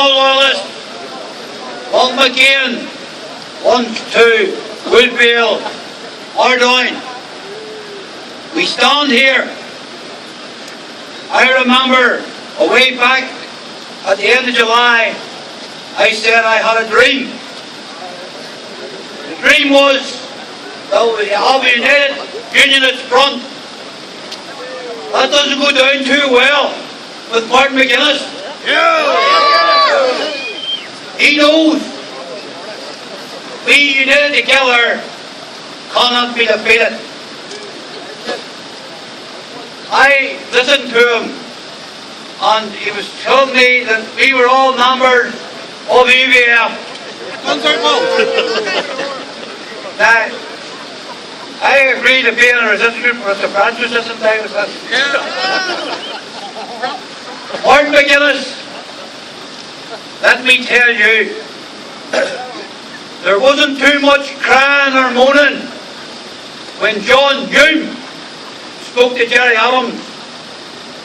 all loyalists, welcome again once to Woodvale or down. We stand here. I remember a way back at the end of July, I said I had a dream. The dream was that we have a united unionist front. That doesn't go down too well with Martin McGuinness. He knows we united together cannot be defeated. I listened to him and he was telling me that we were all members of UVF. Now, I agree to be in a resistance group for the branch resistance. Martin McGuinness, let me tell you, there wasn't too much crying or moaning when John Hume spoke to Jerry Adams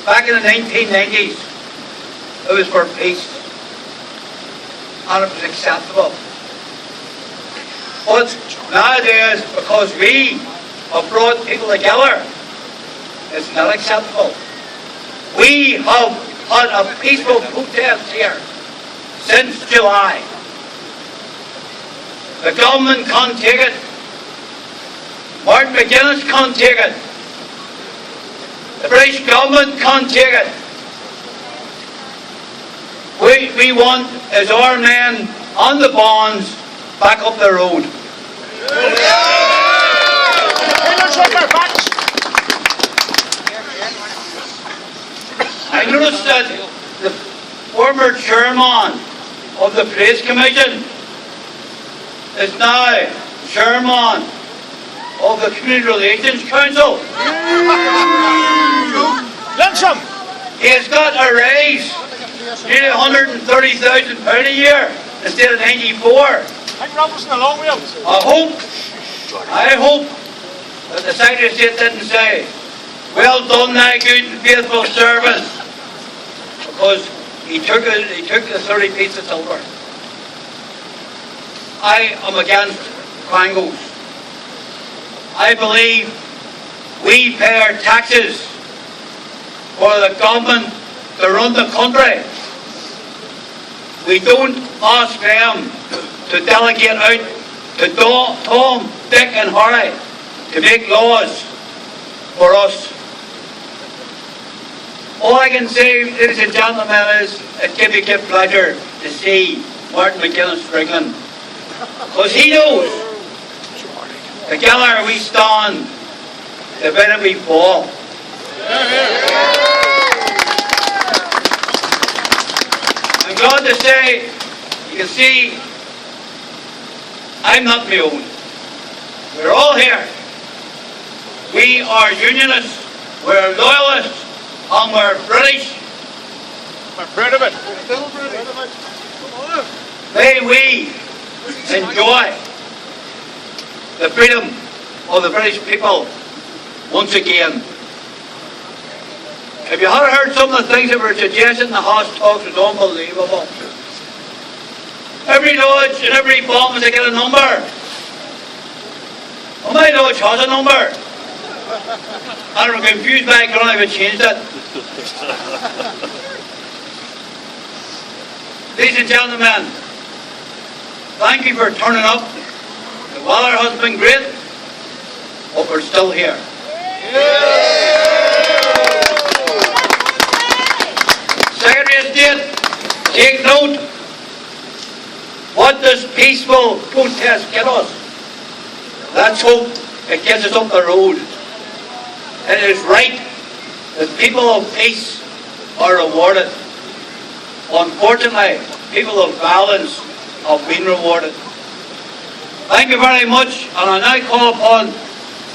back in the 1990s. It was for peace and it was acceptable. But nowadays, because we have brought people together, it's not acceptable. We have had a peaceful protest here since July. The government can't take it. Martin McGuinness can't take it. The British government can't take it. We want is our men on the bonds back up the road. I noticed that the former chairman of the Police Commission is now chairman of the Community Relations Council. He has got a raise, nearly £130,000 a year instead of 94. I hope that the Secretary of State didn't say, "Well done, thy good and faithful servant," because he took the 30 pieces of silver. I am against quangos. I believe we pay our taxes for the government to run the country. We don't ask them to delegate out to Tom, Dick and Harry to make laws for us. All I can say, ladies and gentlemen, is it gives me great pleasure to see Martin McGuinness struggling. Because he knows, together we stand, divided we fall. I'm glad to say, you can see, I'm not my own. We're all here. We are unionists, we're loyalists, and we're British. We're proud of it. May we enjoy the freedom of the British people once again. If you had heard some of the things that were suggested in the House talks, it was unbelievable. Every lodge and every bomb has to get a number. Well, my lodge has a number. And I'm confused by it, I haven't changed it. Ladies and gentlemen, thank you for turning up. The weather has been great, but we're still here. Secretary of State, take note. What does peaceful protest get us? Let's hope it gets us up the road. It is right that people of peace are rewarded. Unfortunately, people of violence have been rewarded. Thank you very much, and I now call upon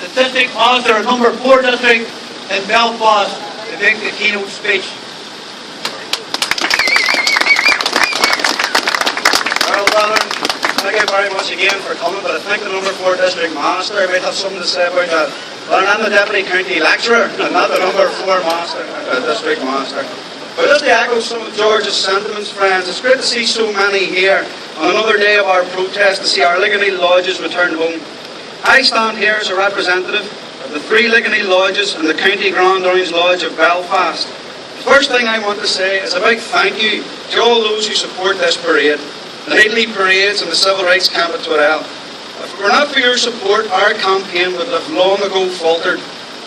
the District Master of Number 4 District in Belfast to make the keynote speech. Well, brethren, thank you very much again for coming, but I think the Number 4 District Master might have something to say about that. But I'm the Deputy County Lecturer, and not the Number 4 Master, District Master. But just to echo some of George's sentiments, friends, it's great to see so many here on another day of our protest to see our Ligoney lodges return home. I stand here as a representative of the 3 Ligoney lodges and the County Grand Orange Lodge of Belfast. The first thing I want to say is a big thank you to all those who support this parade, the Italy parades and the Civil Rights Camp at Twaddell. If it were not for your support, our campaign would have long ago faltered.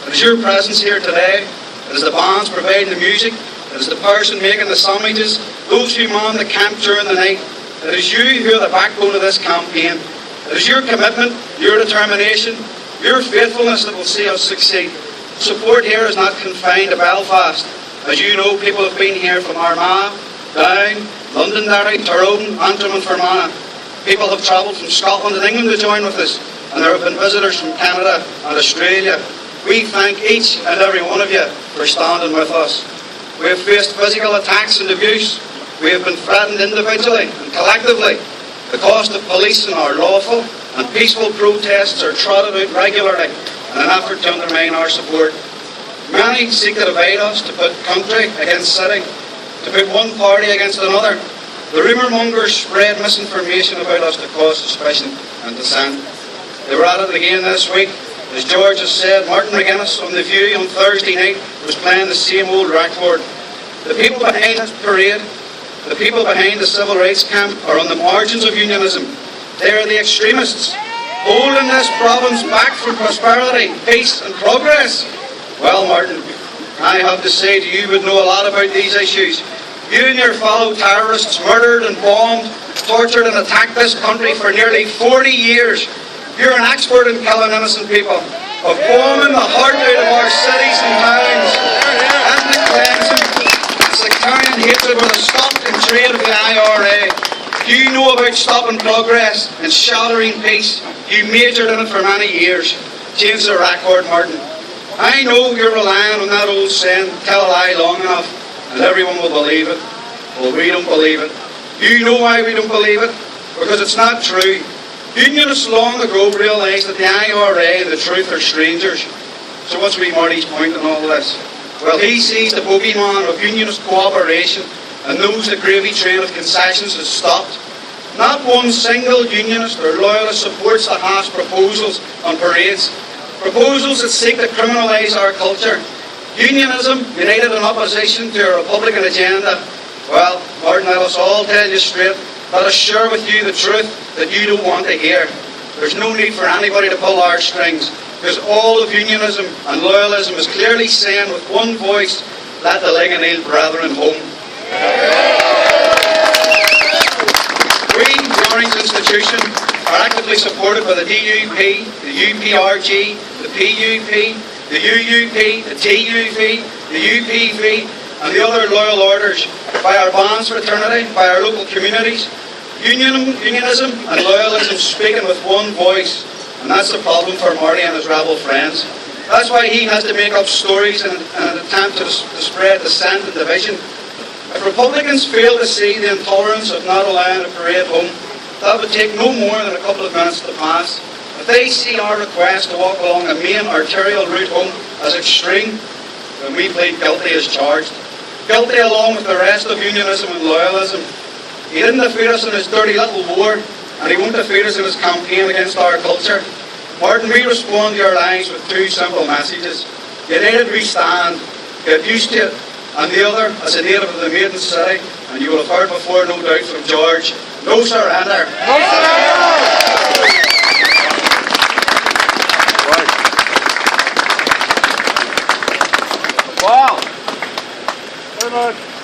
It is your presence here today, it is the bands providing the music, it is the person making the sandwiches, those who man the camp during the night. It is you who are the backbone of this campaign. It is your commitment, your determination, your faithfulness that will see us succeed. Support here is not confined to Belfast. As you know, people have been here from Armagh, Down, Londonderry, Tyrone, Antrim and Fermanagh. People have travelled from Scotland and England to join with us, and there have been visitors from Canada and Australia. We thank each and every one of you for standing with us. We have faced physical attacks and abuse. We have been threatened individually and collectively. The cost of policing our lawful and peaceful protests are trotted out regularly in an effort to undermine our support. Many seek to divide us, to put country against city, to put one party against another. The rumour mongers spread misinformation about us to cause suspicion and dissent. They were at it again this week. As George has said, Martin McGuinness from The View on Thursday night was playing the same old record. The people behind this parade, the people behind the Civil Rights Camp are on the margins of unionism. They are the extremists, holding this province back from prosperity, peace and progress. Well, Martin, I have to say to you would know a lot about these issues. You and your fellow terrorists murdered and bombed, tortured and attacked this country for nearly 40 years. You're an expert in killing innocent people, of bombing the heart out of our cities and towns, ethnic cleansing, sectarian hatred with a stock and trade of the IRA. You know about stopping progress and shattering peace. You majored in it for many years. Change the record, Martin. I know you're relying on that old saying, tell a lie long enough, and everyone will believe it. Well, we don't believe it. You know why we don't believe it? Because it's not true. Unionists long ago realised that the IRA and the truth are strangers. So what's wee Marty's point in all this? Well, he sees the bogeyman of unionist cooperation and knows the gravy train of concessions has stopped. Not one single unionist or loyalist supports the Haas proposals on parades. Proposals that seek to criminalise our culture. Unionism united in opposition to a Republican agenda. Well, Martin, let us all tell you straight. Let us share with you the truth that you don't want to hear. There's no need for anybody to pull our strings, because all of unionism and loyalism is clearly saying with one voice, let the Ligoney brethren home. We, the Orange Institution, are actively supported by the DUP, the UPRG, the PUP, the UUP, the TUV, the UPV, and the other loyal orders, by our bands fraternity, by our local communities. Unionism and loyalism speaking with one voice, and that's the problem for Marty and his rebel friends. That's why he has to make up stories in an attempt to spread dissent and division. If Republicans fail to see the intolerance of not allowing a parade home, that would take no more than a couple of minutes to pass. If they see our request to walk along a main arterial route home as extreme, then we plead guilty as charged. Guilty along with the rest of unionism and loyalism. He didn't defeat us in his dirty little war, and he won't defeat us in his campaign against our culture. Martin, we respond to your lies with two simple messages. United we stand, get used to it, and the other, as a native of the Maiden City, and you will have heard before, no doubt, from George, no surrender. No surrender! Wow. Very much.